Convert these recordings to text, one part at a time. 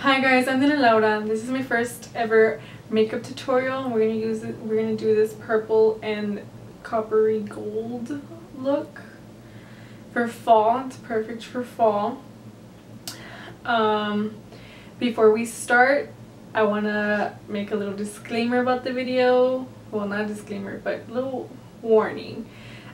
Hi guys, I'm Laura. This is my first ever makeup tutorial, and we're gonna do this purple and coppery gold look for fall. It's perfect for fall. Before we start, I wanna make a little disclaimer about the video. Well, not a disclaimer, but a little warning.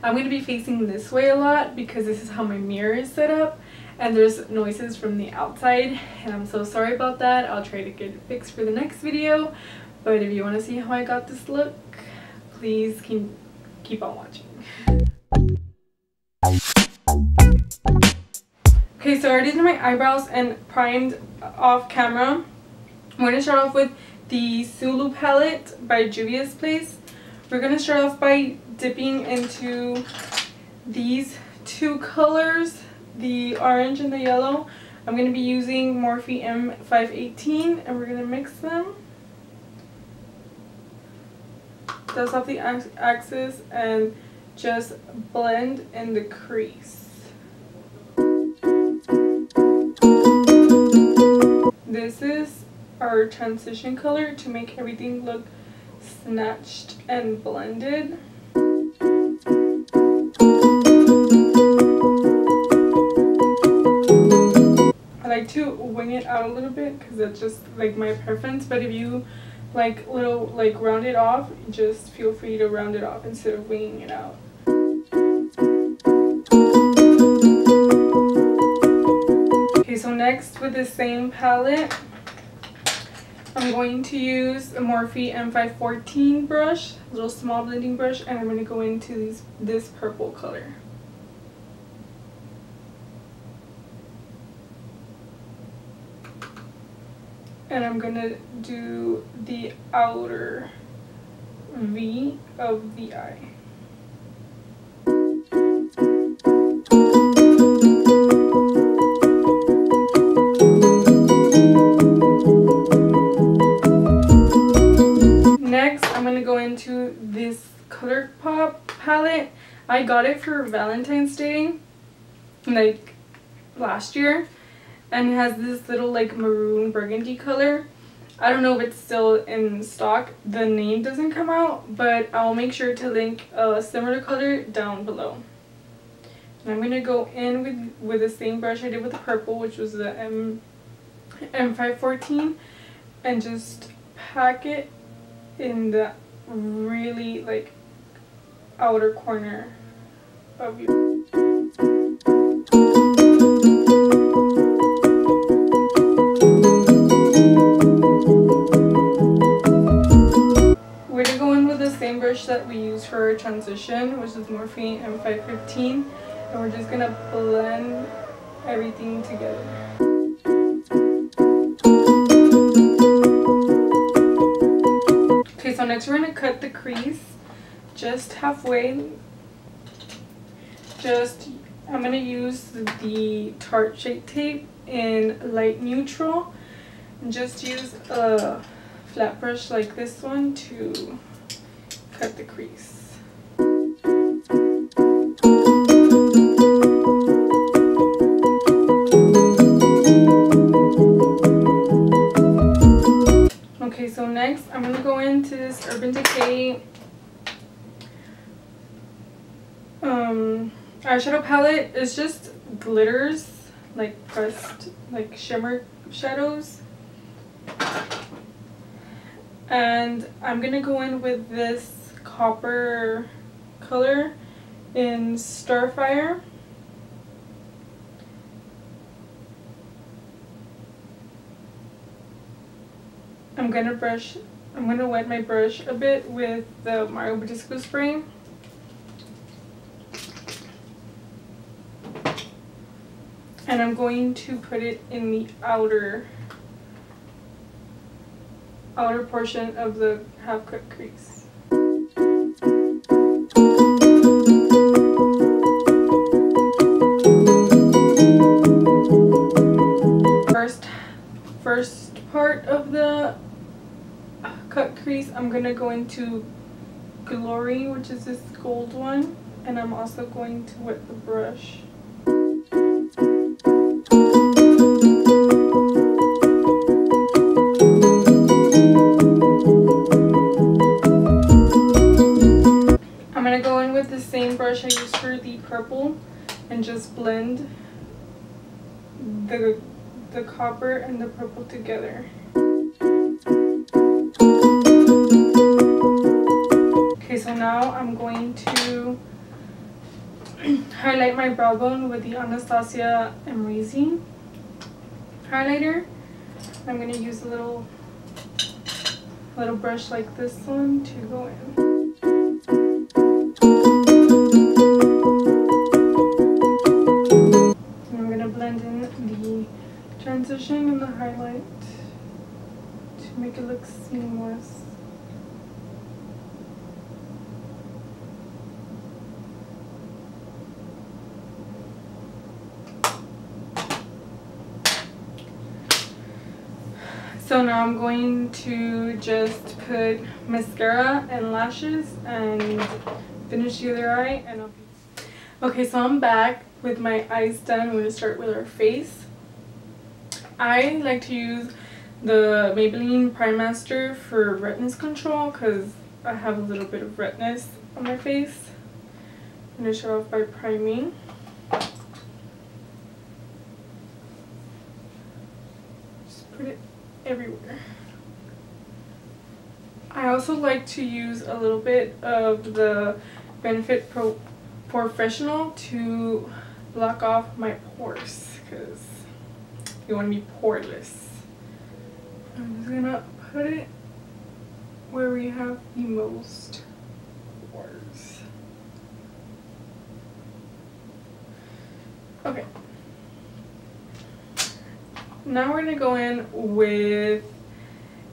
I'm gonna be facing this way a lot because this is how my mirror is set up. And there's noises from the outside, and I'm so sorry about that. I'll try to get it fixed for the next video, but if you want to see how I got this look, please keep on watching. Okay, so I already did my eyebrows and primed off camera. I'm going to start off with the Sulu palette by Juvia's Place. We're going to start off by dipping into these two colors, the orange and the yellow. I'm going to be using Morphe M518, and we're going to mix them. Dust off the axis and just blend in the crease. This is our transition color to make everything look snatched and blended. I like to wing it out a little bit because that's just like my preference, but if you like round it off, just feel free to round it off instead of winging it out. Okay, so next with the same palette, I'm going to use a Morphe M514 brush, a little small blending brush, and I'm going to go into this purple color. And I'm gonna do the outer V of the eye. Next, I'm gonna go into this ColourPop palette. I got it for Valentine's Day, like last year. And it has this little like maroon burgundy color. I don't know if it's still in stock. The name doesn't come out, but I'll make sure to link a similar color down below. And I'm going to go in with the same brush I did with the purple, which was the M514, and just pack it in the really like outer corner of your... brush that we use for our transition, which is Morphe M515, and we're just gonna blend everything together. Okay, so next we're gonna cut the crease just halfway. I'm gonna use the Tarte Shape Tape in light neutral, and just use a flat brush like this one to cut the crease. Okay, so next I'm going to go into this Urban Decay eyeshadow palette. It's just glitters, like pressed, like shimmer shadows. And I'm going to go in with this copper color in Starfire. I'm gonna wet my brush a bit with the Mario Badescu spray. And I'm going to put it in the outer portion of the half cut crease. First part of the cut crease, I'm gonna go into Glory, which is this gold one, and I'm also going to wet the brush. and just blend the copper and the purple together. Okay, so now I'm going to highlight my brow bone with the Anastasia Amazing highlighter. I'm going to use a little brush like this one to go in. And I'm going to blend in the transition and the highlight to make it look seamless. So now I'm going to just put mascara and lashes and finish the other eye, and okay, so I'm back with my eyes done. We're going to start with our face. I like to use the Maybelline Prime Master for redness control because I have a little bit of redness on my face. I'm going to start off by priming. Just put it everywhere. I also like to use a little bit of the Benefit Professional to block off my pores because you want to be poreless. I'm just gonna put it where we have the most pores. Okay. Now we're going to go in with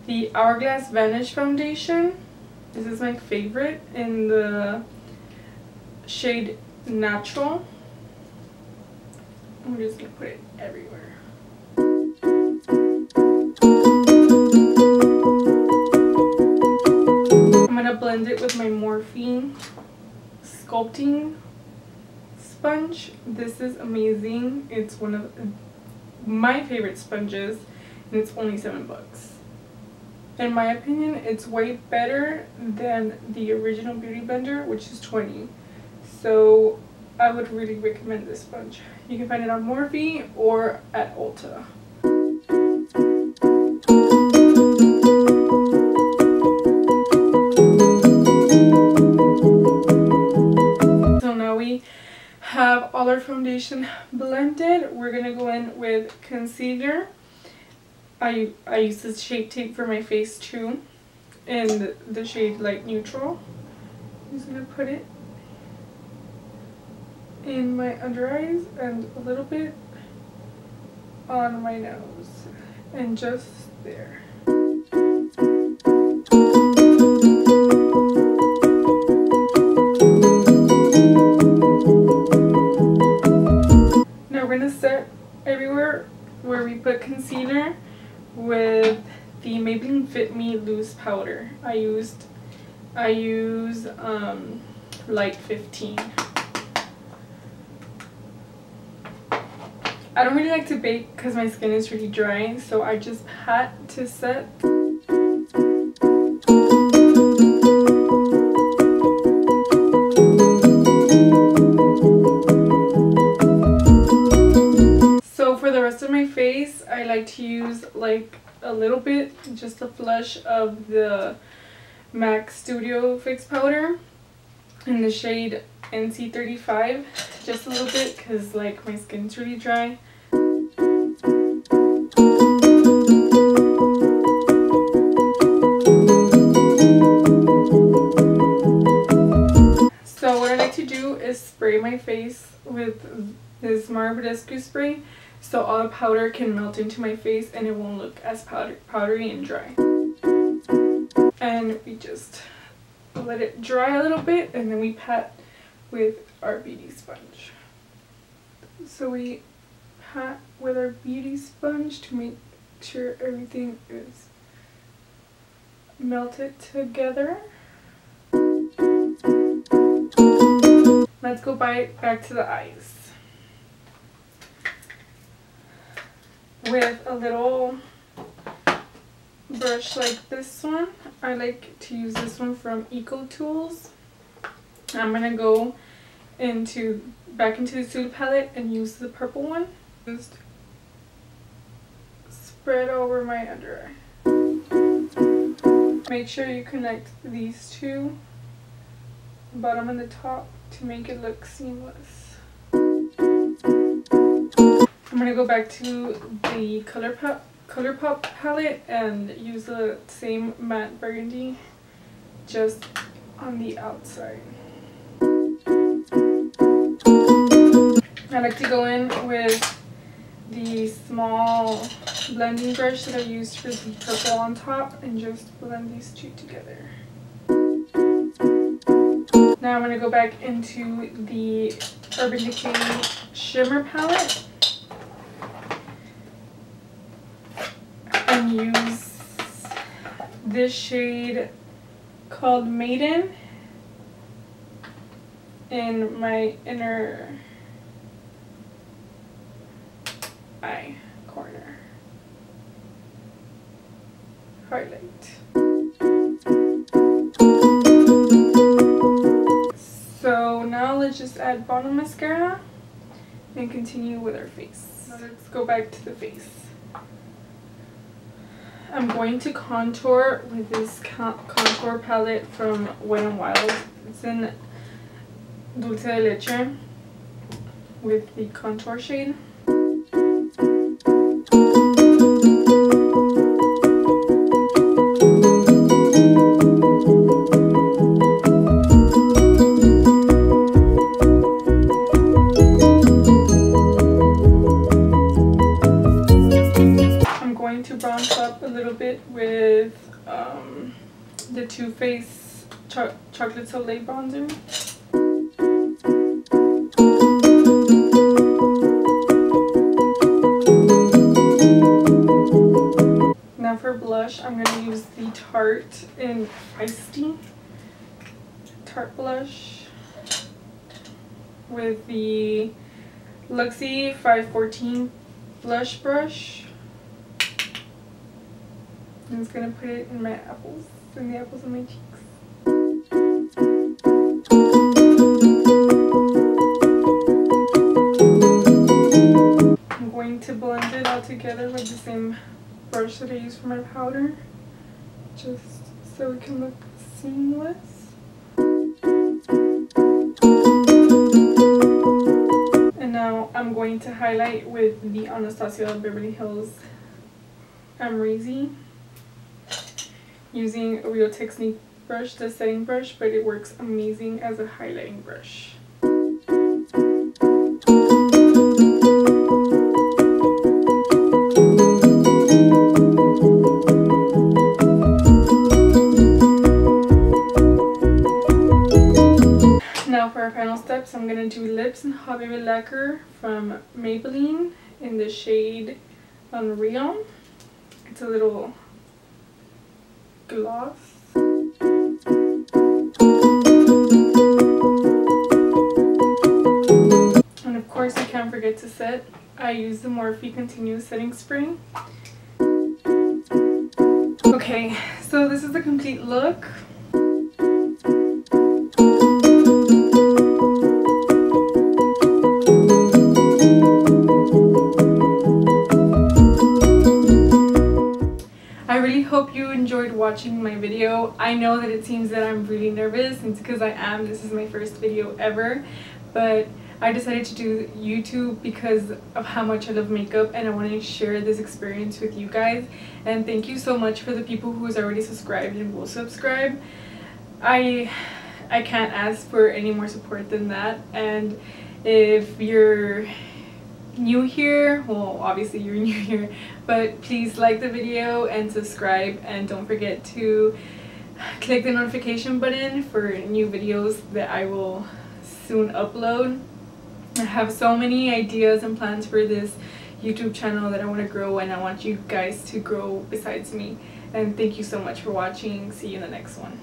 the Hourglass Vanish Foundation. This is my favorite in the shade Natural. I'm just going to put it everywhere. I'm going to blend it with my Morphe Sculpting Sponge. This is amazing. It's one of my favorite sponges, and it's only $7. In my opinion, it's way better than the original Beauty Blender, which is $20. So I would really recommend this sponge. You can find it on Morphe or at Ulta. So now we have all our foundation blended. We're gonna go in with concealer. I use this Shape Tape for my face too, in the shade Light Neutral. I'm just gonna put it in my under eyes and a little bit on my nose and just there. Now we're gonna set everywhere where we put concealer with the Maybelline Fit Me Loose Powder. I use Light 15. I don't really like to bake because my skin is really dry, so I just had to set. So for the rest of my face, I like to use like a little bit, just a flush of the MAC Studio Fix powder in the shade NC35, just a little bit because like my skin's really dry. So what I like to do is spray my face with this Marbodescu spray so all the powder can melt into my face and it won't look as powdery and dry. And we just let it dry a little bit and then we pat with our beauty sponge. So we pat with our beauty sponge to make sure everything is melted together. Let's go back to the eyes. With a little brush like this one, I like to use this one from Eco Tools. I'm gonna go back into the Suit palette and use the purple one. Just spread over my under eye. Make sure you connect these two, the bottom and the top, to make it look seamless. I'm gonna go back to the ColourPop palette and use the same matte burgundy just on the outside. I like to go in with the small blending brush that I used for the purple on top and just blend these two together. Now I'm going to go back into the Urban Decay Shimmer palette and use this shade called Maiden in my inner eye corner. Highlight. So now let's just add bottom mascara and continue with our face. Now let's go back to the face. I'm going to contour with this contour palette from Wet n Wild. It's in Dulce de Leche with the contour shade. Up a little bit with the Too Faced Chocolate Soleil bronzer. Now for blush, I'm going to use the Tarte in Iced Tea Tarte blush with the Luxie 514 blush brush. I'm just gonna put it in my apples, in the apples of my cheeks. I'm going to blend it all together with the same brush that I use for my powder, just so it can look seamless. And now I'm going to highlight with the Anastasia Beverly Hills Amrezy, using a Real Technique brush, the setting brush, but it works amazing as a highlighting brush. Now for our final steps, I'm going to do lips and Hot Baby Lacquer from Maybelline in the shade Unreal. It's a little gloss. And of course, I can't forget to set. I use the Morphe Continuous Setting Spray. Okay, so this is the complete look. I really hope you enjoyed watching my video. I know that it seems that I'm really nervous, and it's because I am. This is my first video ever, but I decided to do YouTube because of how much I love makeup, and I want to share this experience with you guys. And thank you so much for the people who's already subscribed and will subscribe. I can't ask for any more support than that. And if you're new here, well, obviously you're new here, but please like the video and subscribe, and don't forget to click the notification button for new videos that I will soon upload. I have so many ideas and plans for this YouTube channel that I want to grow, and I want you guys to grow besides me. And thank you so much for watching. See you in the next one.